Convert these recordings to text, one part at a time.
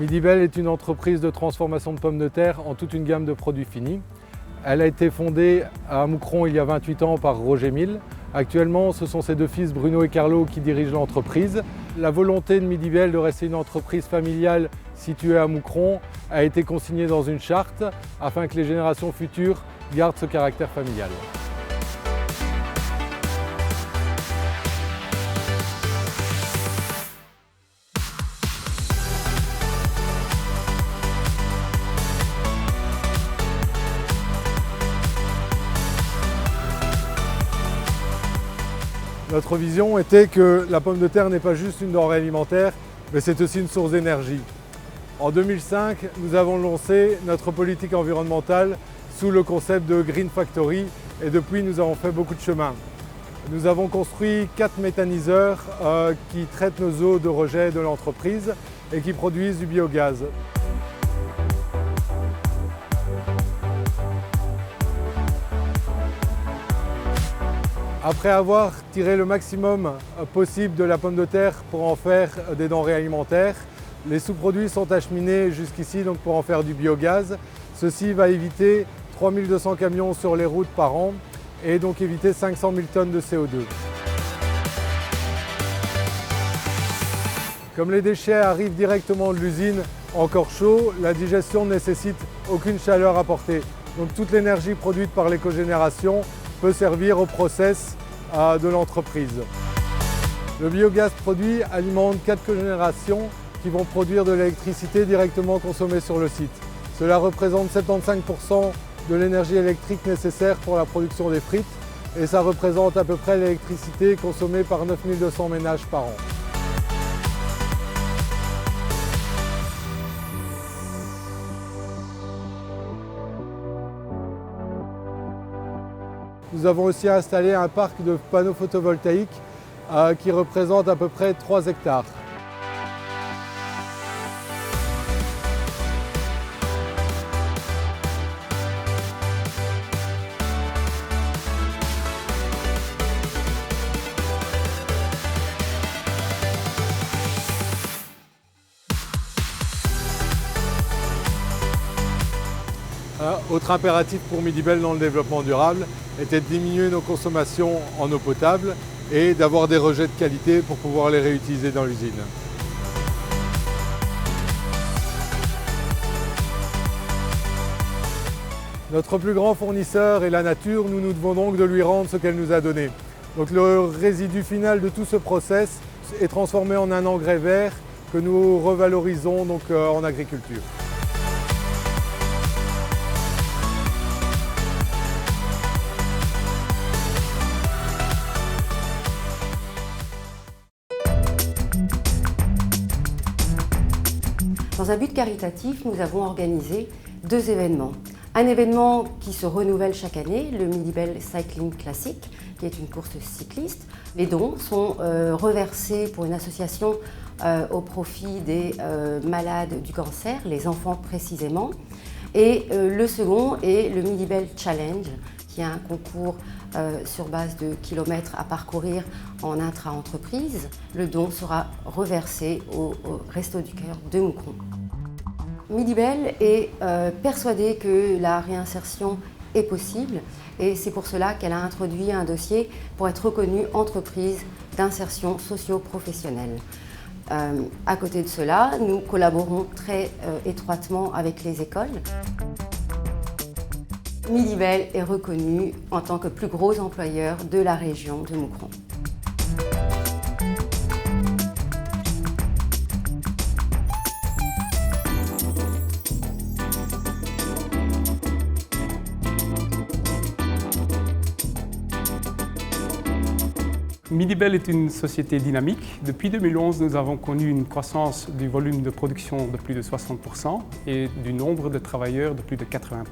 Midibel est une entreprise de transformation de pommes de terre en toute une gamme de produits finis. Elle a été fondée à Moucron il y a 28 ans par Roger Mille. Actuellement, ce sont ses deux fils Bruno et Carlo qui dirigent l'entreprise. La volonté de Midibel de rester une entreprise familiale située à Moucron a été consignée dans une charte afin que les générations futures gardent ce caractère familial. Notre vision était que la pomme de terre n'est pas juste une denrée alimentaire, mais c'est aussi une source d'énergie. En 2005, nous avons lancé notre politique environnementale sous le concept de Green Factory et depuis nous avons fait beaucoup de chemin. Nous avons construit 4 méthaniseurs qui traitent nos eaux de rejet de l'entreprise et qui produisent du biogaz. Après avoir tiré le maximum possible de la pomme de terre pour en faire des denrées alimentaires, les sous-produits sont acheminés jusqu'ici donc pour en faire du biogaz. Ceci va éviter 3200 camions sur les routes par an et donc éviter 500 000 tonnes de CO2. Comme les déchets arrivent directement de l'usine encore chauds, la digestion ne nécessite aucune chaleur apportée. Donc toute l'énergie produite par l'écogénération peut servir au process de l'entreprise. Le biogaz produit alimente 4 cogénérations qui vont produire de l'électricité directement consommée sur le site. Cela représente 75% de l'énergie électrique nécessaire pour la production des frites et ça représente à peu près l'électricité consommée par 9200 ménages par an. Nous avons aussi installé un parc de panneaux photovoltaïques qui représente à peu près 3 hectares. Autre impératif pour Midibel dans le développement durable était de diminuer nos consommations en eau potable et d'avoir des rejets de qualité pour pouvoir les réutiliser dans l'usine. Notre plus grand fournisseur est la nature, nous nous devons donc de lui rendre ce qu'elle nous a donné. Donc le résidu final de tout ce process est transformé en un engrais vert que nous revalorisons donc en agriculture. Dans un but caritatif, nous avons organisé 2 événements. Un événement qui se renouvelle chaque année, le Midibel Cycling Classic, qui est une course cycliste. Les dons sont reversés pour une association au profit des malades du cancer, les enfants précisément. Et le second est le Midibel Challenge, qui est un concours sur base de kilomètres à parcourir en intra-entreprise. Le don sera reversé au Resto du Cœur de Moucron. Midibel est persuadée que la réinsertion est possible et c'est pour cela qu'elle a introduit un dossier pour être reconnue entreprise d'insertion socio-professionnelle. À côté de cela, nous collaborons très étroitement avec les écoles. Midibel est reconnu en tant que plus gros employeur de la région de Moucron. Midibel est une société dynamique. Depuis 2011, nous avons connu une croissance du volume de production de plus de 60% et du nombre de travailleurs de plus de 80%.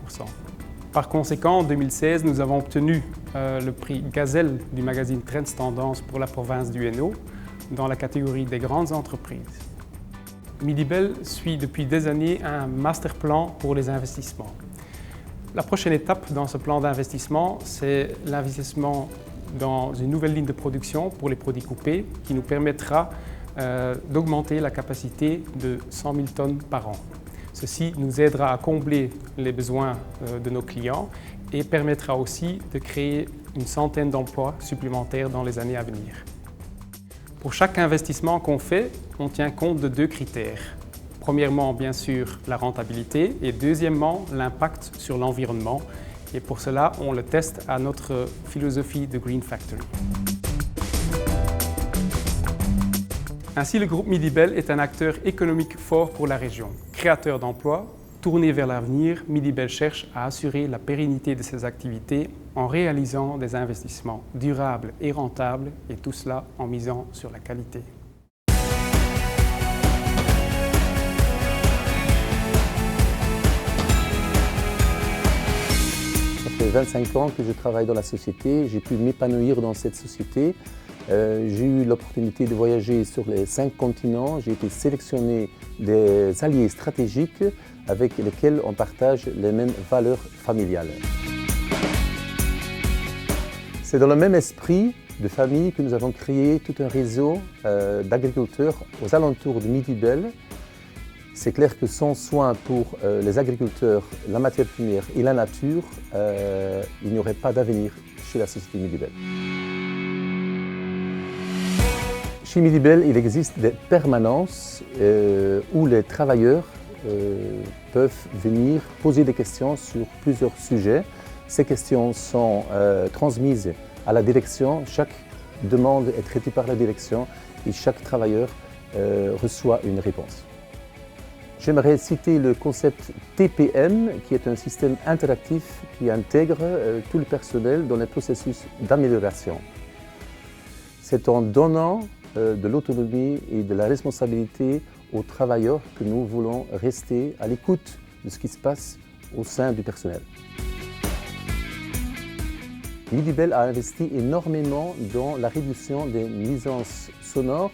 Par conséquent, en 2016, nous avons obtenu le prix Gazelle du magazine Trends Tendance pour la province du Hainaut dans la catégorie des grandes entreprises. Midibel suit depuis des années un master plan pour les investissements. La prochaine étape dans ce plan d'investissement, c'est l'investissement dans une nouvelle ligne de production pour les produits coupés qui nous permettra d'augmenter la capacité de 100 000 tonnes par an. Ceci nous aidera à combler les besoins de nos clients et permettra aussi de créer une centaine d'emplois supplémentaires dans les années à venir. Pour chaque investissement qu'on fait, on tient compte de 2 critères. Premièrement, bien sûr, la rentabilité et deuxièmement, l'impact sur l'environnement. Et pour cela, on le teste à notre philosophie de Green Factory. Ainsi, le groupe Midibel est un acteur économique fort pour la région. Créateur d'emplois, tourné vers l'avenir, Midibel cherche à assurer la pérennité de ses activités en réalisant des investissements durables et rentables, et tout cela en misant sur la qualité. Ça fait 25 ans que je travaille dans la société, j'ai pu m'épanouir dans cette société. J'ai eu l'opportunité de voyager sur les 5 continents, j'ai été sélectionné des alliés stratégiques avec lesquels on partage les mêmes valeurs familiales. C'est dans le même esprit de famille que nous avons créé tout un réseau d'agriculteurs aux alentours de Midibel. C'est clair que sans soin pour les agriculteurs, la matière première et la nature, il n'y aurait pas d'avenir chez la société Midibel. Chez Midibel, il existe des permanences où les travailleurs peuvent venir poser des questions sur plusieurs sujets. Ces questions sont transmises à la direction. Chaque demande est traitée par la direction et chaque travailleur reçoit une réponse. J'aimerais citer le concept TPM, qui est un système interactif qui intègre tout le personnel dans les processus d'amélioration. C'est en donnant de l'autonomie et de la responsabilité aux travailleurs que nous voulons rester à l'écoute de ce qui se passe au sein du personnel. Midibel a investi énormément dans la réduction des nuisances sonores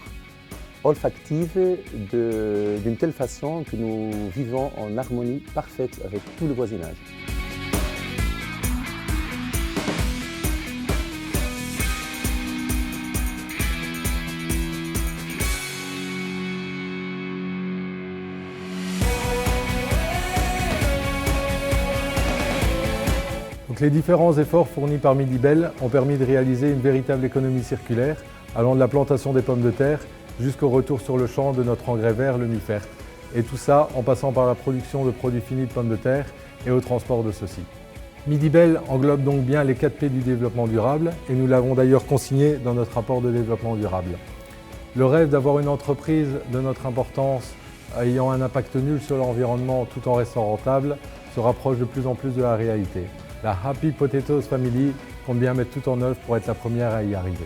olfactives d'une telle façon que nous vivons en harmonie parfaite avec tout le voisinage. Donc les différents efforts fournis par Midibel ont permis de réaliser une véritable économie circulaire, allant de la plantation des pommes de terre jusqu'au retour sur le champ de notre engrais vert, le Mifert. Et tout ça en passant par la production de produits finis de pommes de terre et au transport de ceux-ci. Midibel englobe donc bien les 4 P du développement durable et nous l'avons d'ailleurs consigné dans notre rapport de développement durable. Le rêve d'avoir une entreprise de notre importance ayant un impact nul sur l'environnement tout en restant rentable se rapproche de plus en plus de la réalité. La Happy Potatoes Family compte bien mettre tout en œuvre pour être la première à y arriver.